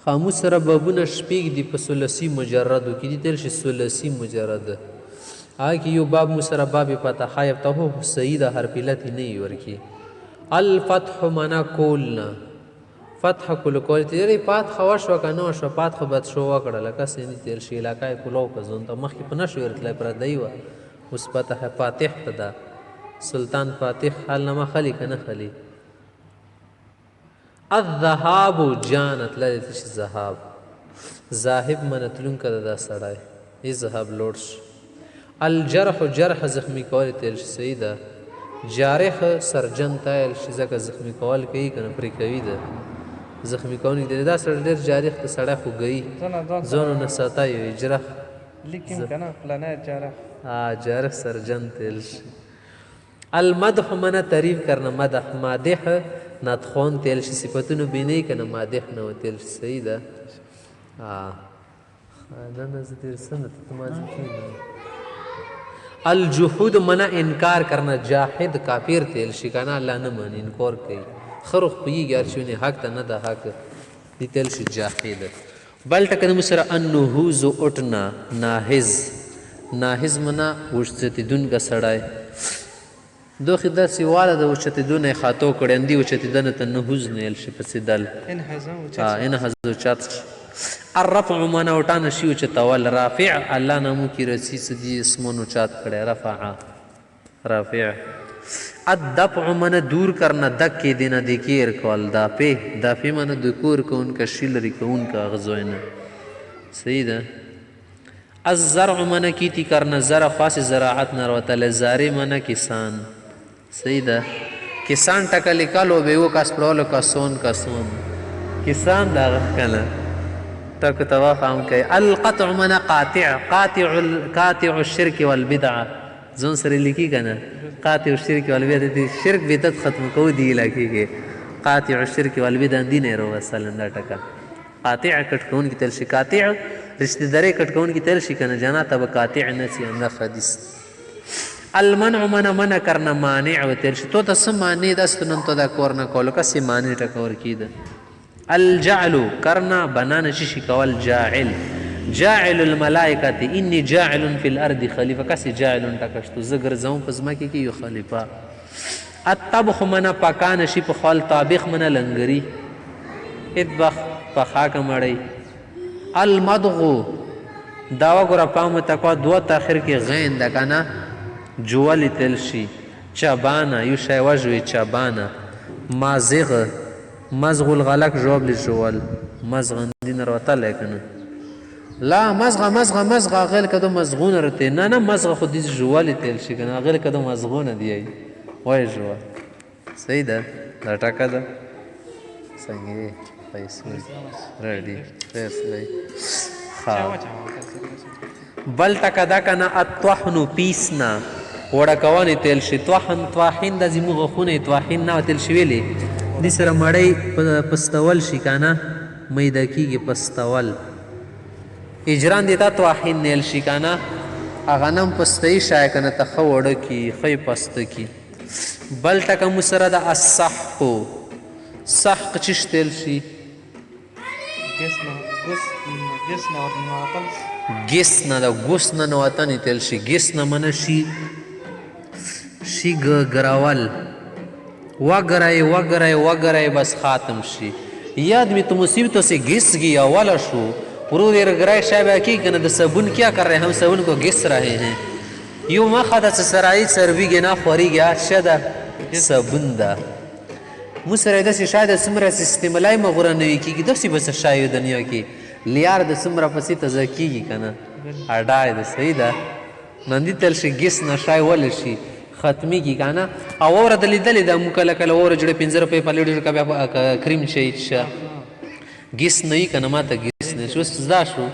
خاموس سره بابونه شپږ دي په ثلثي مجردو کې دي تل شي ثلثي مجرد هغه کې یو باب مو سره باب فتحه یفتحو صحیح ده حرف علت نه وي ورکې الفتح معنا کولنا فتح کول کول تیرې فاتحه وشوه که نه وشوه فاتحه بد شو وکړه لکه سینې تېر شي علاقه یې کولو که ځون ته مخکې په نه شو ورتلی پردی وه اوس فتح فاتح ته ده سلطان فاتح حال نامه خلي که نه خلي الذهاب جانت لري ته شي ذهاب ذاهب منه تلونکی ده دا سړی اذهب لوړ شي الجرح جرح زخمی کول تیل شي صحیح ده جارح سرجن تایل شي ځکه زخمی کول کوي که نه پرې کوي ده زخمی کوونکی دی دا سړی ډېر جارح ته سړی خو ګوي ځانو نه ساتای وي جرح لیکن که نه فلانی جارح جارح سرجن تیل شي المدح منه تعریف کرنا مدح مادح نطخون تیل شي صفتونو بینی که نه مادح نه و تیل شي صحیح ده نه نه زه تېر څه نه ته ماضي کېږي الجحود منه انکار کرنا جاحد کافر تیل شي که نه الله نه مني انکار کوي ښه روغ پوهېږي هر شي حق ته نه ده حق دې تیل شي جاحد بل ټکه زموږ سره النهوز اټنا ناهز ناهز منه اوچتېدونکی سړی دوخې داسې واله د اوچتېدو نه یې خاطو کړی اندي اوچتېدنه ته نهوز نه ویل شي پسې دل انحز اوچت شي الرفع منه اوټانه شي اوچتول رافع الله نامو کې رسی څه دي اسمون اوچات کړی رفع رافع الدفع منه دور کرنا دک کې دینه دکیر کول دافع منه دکور کونکه شي لرې کونکه اغزوینه صحیح ده الزرع منه کیتی کرنا زرع خاص زراعت نه روتله زارع منه کسان صحیح ده کسان ټکه لیکلو به و کس پرولو کسون کسان دا کنه ټک توا فهم کوي القطع منه قاطع الشرك والبدعه ځون سره لیکي کنه قاطع الشرك والبدعه شرک بدعت ختم کو دی علاقې کې قاطع الشرك والبدعه دین رو وسلم دا ټکه قاطع کټ کون کی تل شي قاطع رشتہ داري کټ کون کی تل شي کنه جنا تب قاطع نسی ان حدیث المنع منع کرنا مانع و تل شي تو ته سم مانع دستنن تو دا کور نه کول کسي مانع ټکور کید الجعل کرنا بنان شي کول جاعل الملائکه انی جاعل فی الارض خلیفہ کسي جاعل ټکشتو زګر زوم پزما کې یو خلیفہ الطبخ منع پکان شي په خپل طابخ منع لنګری اطبخ پخاک مړی المدغ داوا ګره پام تکوا دو تاخر کې غین د کنه جوال تل شي چبانا یو شی وجوي چبانا مازغ مزغ الغلق جواب للجوال مزغ دین روته لیکنه لا مزغ غیر کدو مزغون رته نه مزغ خو دې جوال تل شي کنه غیر کدو مزغون دی وای جوال صحیح ده دا ټاکه ده څنګه پیسې ریډي پیسې بل ټکه دا کنه الطحن پیسنا وړه کوانې تیل شي طاحن د زموږ غوښونه طاحن نه تیل شي ویلې دې سره مړی پستول شي کنه میده کېږي پستول اجران دیتا طاحن نیل شي کنه هغه نم پستهی شای کنه ته ښه وړه کي ښه پسته کي بل ټکه مو سره د السحق سحق چش تیل شي ګس نه د ګوس نه نواتنې تیل شي ګس نه منه شي ګراول وګرای بس ختم شي یاد میں تو مصیبتوں سے گس گیا والا شو ورو دیر گرائے شابہ کی کنا د صابن کیا کر رہے ہیں ہم صابن کو گس رہے ہیں یو ما خدا سے سرائی سروی گنا خوری گیا شدا صابن دا مسره داسې شاید څومره چې استعمالای مغوره نه وي کېږي داسې به څه شی دنیا کې لیار د څومره پسې تازه کېږي که نه اډای ده صحیح ده نندي تل شي ګس نه شی ولې شي ختمېږي که نه او واوره د لیدلې ده موږ کله کله واوره جوړه 15 روپۍ په لیډر که بیا کریم شي شه ګس نه وي که نه ما ته ګس نه شي اوس زده شو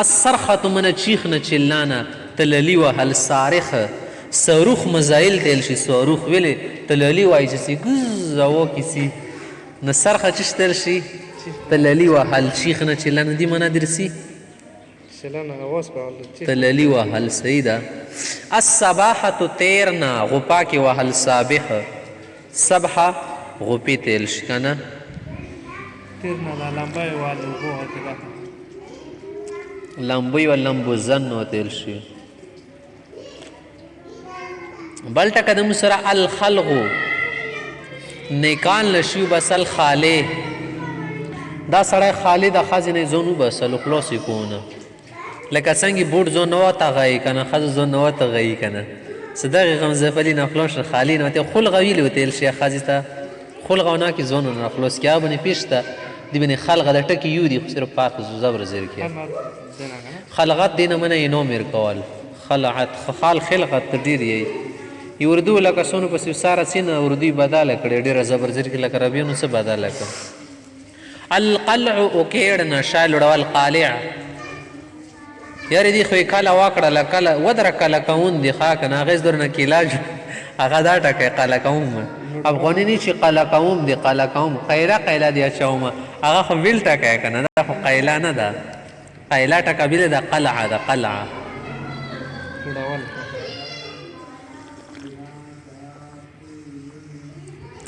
الصرخة من چیخ نه چلانه تللی وهل صارخه صاروخ مزایل تیل شي صاروخ ویلې تللی وایي چې سي ګز او کسی نه سرخه چش تیل شي تللی وهل چیخ نه چلانه دي منه درسي تللی وهل سیده الصباحة تیرنا غپا کې وهل صابح صبحه غپی تیل شي کنه تیر نه دا لمبای والو اوبو هکې لمبوی و لمبوزن وتیل شي. بل ټکه د موږ سره الخلغو نیکان لشي وبسل خالې دا سړی خالې د ښځې نه ځان وبسل خلاص یې کونه لکه څنګه بوټ ځان نه وتغیي که نه ښځه ځان نه وتغیي که نه څه دغې غمزفلي نه خلاص شه خالې نه وتې خلغه ویلې وتیل شي ښځې ته خلغه ونه کې ځان نه خلاص کیا بنې پیش ته دی بنې خلغه د ټکي یو دي خو صرف پاک زبر زیر کیا خلغت دی نه منه یې نو میر کول خلعت خال خلقت ته ډېر یې اردو لکه سونو پسې ساره سینه اردو بدله کړې ډېره زبرزر کې لکه ربیانو څه بدله کړه. القلع اوکیړ نشه لوړول قالع یارې دې خو یې کله واکړله کله ودره کله کوون دي ښه که نه اغېز درنه کیلاج هغه دا ټکی قله کوم افغاني نه چې قله کوم دي قله کوم قیله قیله دي اچومه هغه خو بیل ټکی که نه دا خو قیله نه ده قیله ټکه بیله ده قلعه ده قلعه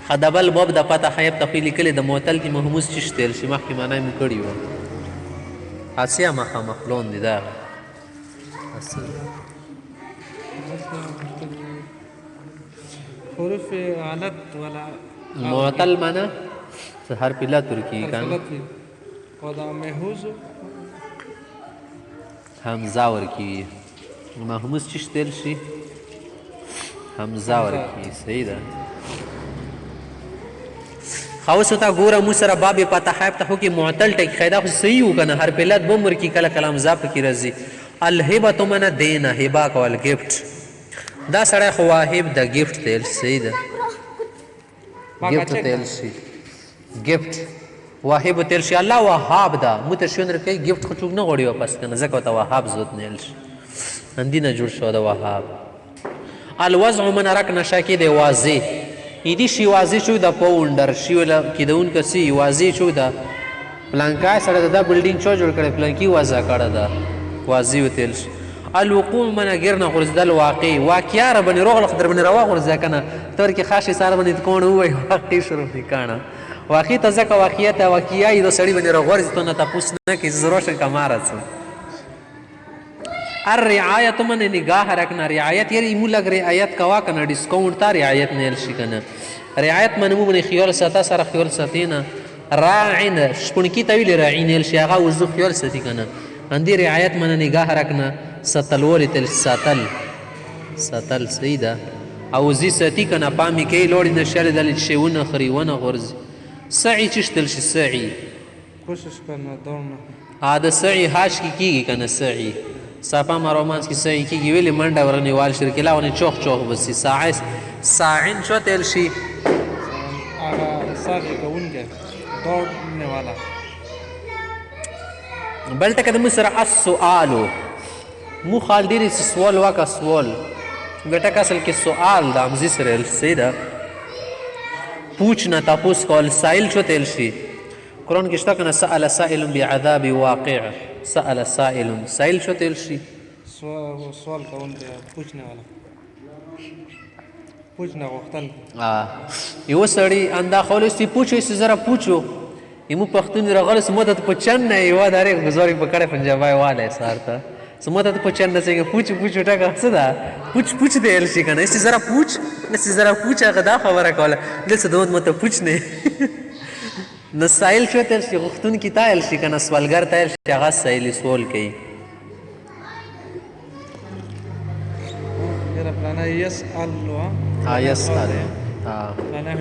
خدبل باب د پته خیب تخیل لیکلې د معتل کې محمود چش تیل شي مخکې معنی مې کړي وه حاسیه مخامخ لون دي دا حروف علت ولا معتل معنی هر پیلا ترکی کان او دا محوز حمزه ورکی محمود چش تیل شي حمزه ورکی صحیح ده. خاوسو تا ګوره مو سره باب فتحایب ته کې معتل ټکی خیدا خو صحیح وکنه هر پلت بمر کی کله کلام زاپ کی رضی الهبه تو من دینا هبا کول گفت دا سړی خو واهب د گفت تل صحیح ده گفت تل شي گفت واهب تل شي الله وهاب دا متشون رکی گفت خو څوک نه غوړي واپس کنه زکه ته وهاب زوت نه شي اندینه جوړ شو دا وهاب. الوضع من رکن شکی دی واضح ایدی شی واضح شو دا پاونډر شی ولا کیدون کسی واضح شو دا پلانکای سره دا بلډینګ چا جوړ کړي پلانکی واضح کړه دا واضح وتل شي. الوقوع من غیرنا غرزدل واقع واقعیا ربن روغ خضر بن روا غرزه کنه تر کې خاصه سره باندې کون وای واقع شروع نکانه واقع تزکه واقعیت واقعي د سړی باندې غرز ته نه تاسو نه کې ضرورت کمارت الرعایت من نگاه رکھنا رعایت یعنی مو لگ رعایت کوا کنه ډیسکاونټ تا رعایت نه شي کنه رعایت من مو باندې خیال ساته سره خیال ساتینا راعن شپونکی تویل راعین شي هغه وزو خیال ساتي کنه اندی رعایت من نگاه رکھنا ستلول تل ساتل ساتل سیدا او زی ساتي کنه پامي کې لوړ نه شر دل شیونه خريونه غرز سعی چشتل شي سعی کوشش کرنا دورنا عاد سعی هاش کیږي کنه سعی صافا ما رومانس کی سعی کیږي ویلې منډه ورنی وال شرکلا ونی چوخ چوخ بسی ساعن شو تل شي هغه ساګه کوونګه دوړنے والا. بل ټکه د مصر السؤال مو خال ډیری سوال واکا سوال ګټه اصل کې سوال د امزي سره سیدا پوښتنه تاسو کول سائل شو تل شي قرآن کې شته کنه سأل سائل بعذاب واقع سأل سائل شو تل شي سوال کوونکی پوښتنه والا پوښتنه غوښتل یو سړی اندا خولستی پوښي زره پوښو یمو پښتون رغلس مدد په چن نه یو داري گزاري په کړه پنجابای والے سارته سمته په چن نه څنګه پوښ ټکا څه دا پوښ دی ال شي کنه اس زره پوښ هغه دا خبره کوله دلته دوت مته پوښ نه نو سائل شو تل شي غختون کی تایل شي کنه سوالګر تایل شي هغه سائل سوال کوي یره پلانا یسأل ها یسأل ها پلانا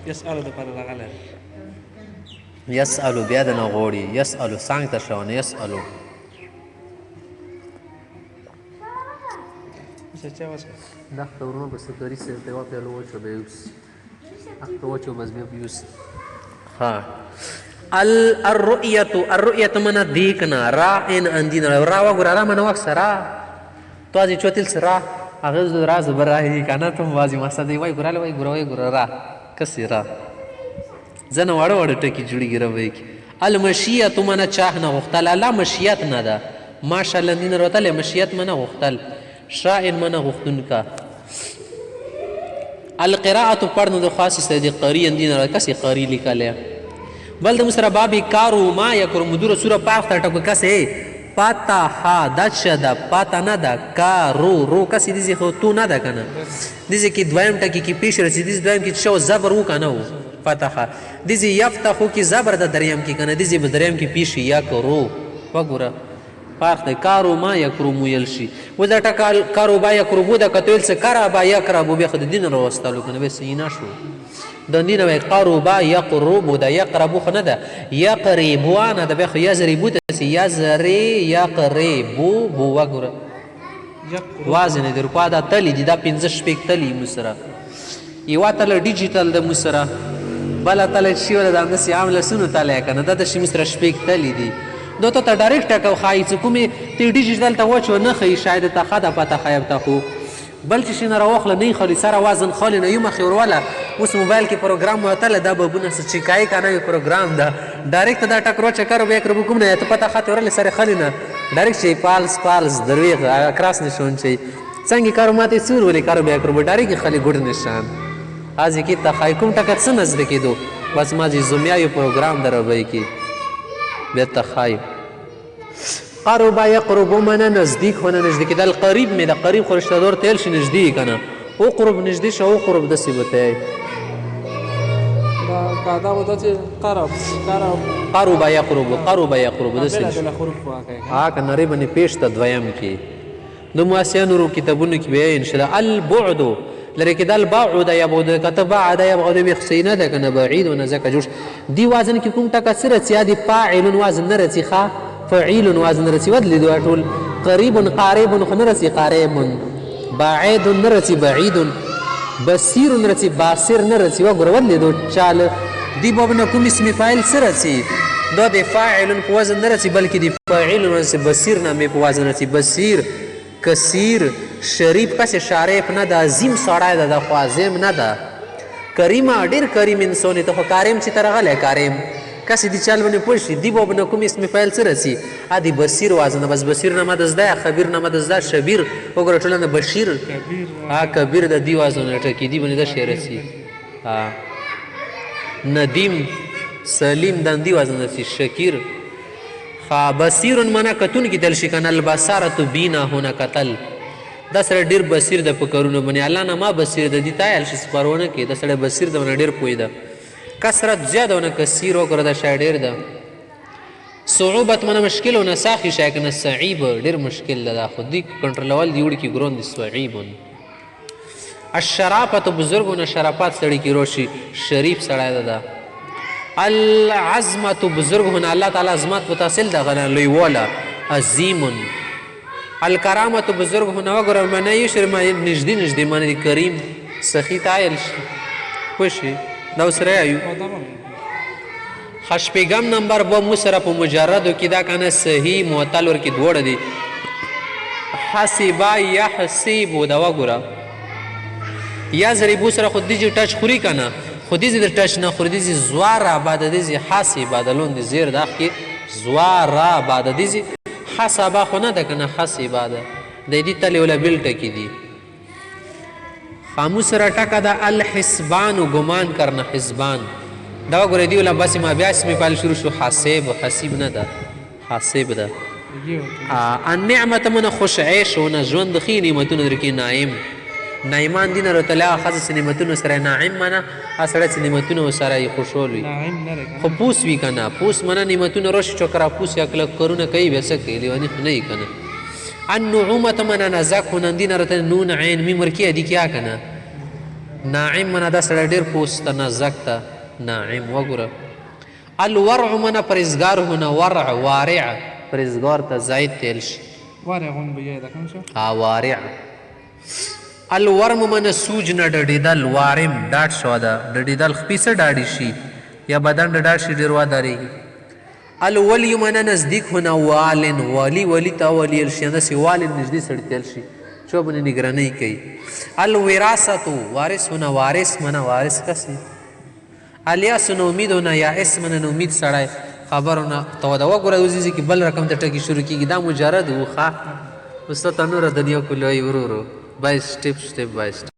یسأل د پر راغله یسأل بیا د نه غوړي یسأل څنګه ته شونه یسأل څه چا وسه دا خبرونه بس کری سه ته په لو چو بیوس اخته وچو بس بیوس ها الرؤيه من دیکنا را ان اندین را و ګرا من وکسرا تو ازي چوتل سرا هغه راز برای کنه ته وازی مسدی وای ګراله وای ګرا را کسرا زنه وړ ټکی جوړی ګروي المشیه من چاهنه وختل لا مشیت نه ده ماشاءالله دین روتل مشیت من وختل شائن من غختن کا القراءه پڑھنا د خاص سے دی قاری دین را کسی قاری لیکاله بل د مسره بابی کارو ما یکرم دوره سوره پاخ ته ټکو کسې پتا دا څه ده پتا نه ده کارو رو کسې دیزې خو تو نه ده که نه دیزې کې دویم ټکي کې پیش رسي دیزې دویم کې څه زبر و که نه و فتحه دیزې یفتحو کې زبر ده دریم کې که نه دیزې به دریم کې پیش یکرو وګوره فرق دی کارو ما یکرمو ویل شي اوس دا ټکه کارو با یکربو ده که ته ویل څه کربا یکربو بیا خو د دین راوستلو که نه بیا صحیح نه شو د دین وایي قارو با یقربو ده یقربو خو نه ده یقربوانه ده بیا خو یضربو ته سي یضري یقربو بو وګوره وازن د رکوا دا تلی دي دا 15 شپږ تلی مسره یوه تله ډیجیټل ده مسره بله تله چې وله د همداسې عام لسونو تلی که نه دا د شي مسره شپږ تلی دي دو ته ډایرکټ ټکو ښایي چې کومې ته ډیجیټل ته وچو نه ښیي شاید ته ښه ده پته ښایب ته خو بل چې شي نه راواخله نه یې خالي سره وزن خالي نه یو مخې ورواله اوس موبایل کې پروګرام وتلی دا ببونه څه چیکایي که نه وي پروګرام ده ډایرکټ دا ټکرو چکر به یکربو کوم نه ته پته ښه تورلې سره خالي نه ډایرکټ چې پالس درویغ کراس نشون چې څنګه کارو ماته سور ولې کارو به یکربو ډایرکټ خالي ګډ نشان ازې کې ته ښایي کوم ټکر څه نزد کېدو بس ما چې زومیا یو پروګرام در وبی کې بیا ته ښایي قربا یقربو منه نزدیک هونه نزدیک دل قریب می ده قریب خو رشته دار تیل شي نزدیک کنه اقرب نزدیک شه اقرب دسی بته دا ودا چې قربا یقربو دسی ها کنه ری باندې پیش ته دویم کې د مواسیانو کتابونو کې به ان شاء الله البعد لري کې دل بعد یبعد کته بعد یبعد بخسینه ده کنه بعید ونه زکه جوش دی وزن کې کوم ټکه سره سیادی فاعل وزن نه رسی ښه فعیل وزن رسی ودلی دو ټول قریب قارب خو نه رسی قارب بعید نه رسی بعید بصیر نه رسی باصر نه رسی وګوره ودلی دو چال دی باب نه کوم اسم فاعل سره رسی دا د فاعل په وزن نه رسی بلکې دی فاعل رسی بصیر نه په وزن رسی بصیر کثیر شریف پس شارف نه د عظیم سړی ده د خو عظیم نه ده کریمه ډېر کریم انسان ته خو کاریم چې ترغلی کاریم کسی دی چال باندې پوه شي دی به نه کوم اسم فاعل څه رسي ادي بصیر وازنه بس بصیر نه مده زده خبیر نه مده زده شبیر وګوره ټولنه بشیر کبیر د دی وازنه ټکی دی باندې د شی رسي ندیم سلیم د دی وازنه رسي شکیر بصیر منا کتون کی دل شي کنه البصاره بینا هونه قتل دا سره ډیر بصیر د فکرونه باندې الله نه ما بصیر د دی تایل شي سپارونه کې د سره بصیر د باندې ډیر پوی ده کثرت زیاده ونه کثیر وګوره دا شی ډېر ده صعوبت منه مشکل ونه ساخي شی کنه صعیب ډېر مشکل ده دا خو دی کنټرولول دی وړي کې ګرون دي صعیب الشرافت بزرګونه شرافت سړی کې روشي شریف سړی ده العظمت بزرګونه الله تعالی عظمت په تحصیل ده غنه لوی والا عظیم الکرامت بزرګونه وګوره منه یې شرما نږدې منه کریم سخی تایل شي خوشي دا سره ایو خشپیګم نمبر به مسره په مجردو کې دا کنه صحیح معطل ور کې دوړه دي حسبا یحسب دا وګوره یا ضربو سره خود دي ټچ خوري کنه خود دي د ټچ نه خوري دي زوار بعد دي حسب بدلون دي زیر دا کې زوار بعد دي حسب خو نه ده کنه حسب بعد د دې تل ولا بل ټکی دي خاموس را ټکا دا الحسبان گمان کرنا حسبان دا وګورئ دی ولا بس ما بیا اسم فعل شروع شو حاسب حسیب نه ده حاسب ده النعمت من خوش عیش ونه ژوند خې نعمتونه درکې نایم نایمان دین ورته لا خاص نعمتونه سره ناعم منه اسره چې نعمتونه سره خوشحال وي خو پوس وی کنه پوس منه نعمتونه روش چوکرا پوس یک لک کرونه کوي وسه کوي لیوانی نه کنه النعومه من نزاک هنندین رته نون عین میم ورکی دی کیا کنه ناعم من دا سره ډیر پوست نزاک ته ناعم وګوره الورع من پرزګار هونه ورع وارع پرزګار ته زائد تل شي وارع هم بیا دا کوم څه وارع الورم من سوج نه ډډیدل وارم ډاټ شو ده ډډیدل خپیسه ډاډی شي یا بدن ډاډ شي ډیر واداري الولی من نزدیک هنا والن ولی تا ولی الشنه سی والن نزدیک سړتل شي چوبنه نگرانی کوي الوراثه وارث هنا وارث من وارث کسي الیاس نو امید هنا یا اسم من امید سړی خبرونه تو دا وګوره وزي کی بل رقم ته ټکی شروع کیږي دا مجرد وخه مستنور دنیا کولای ورورو by step by step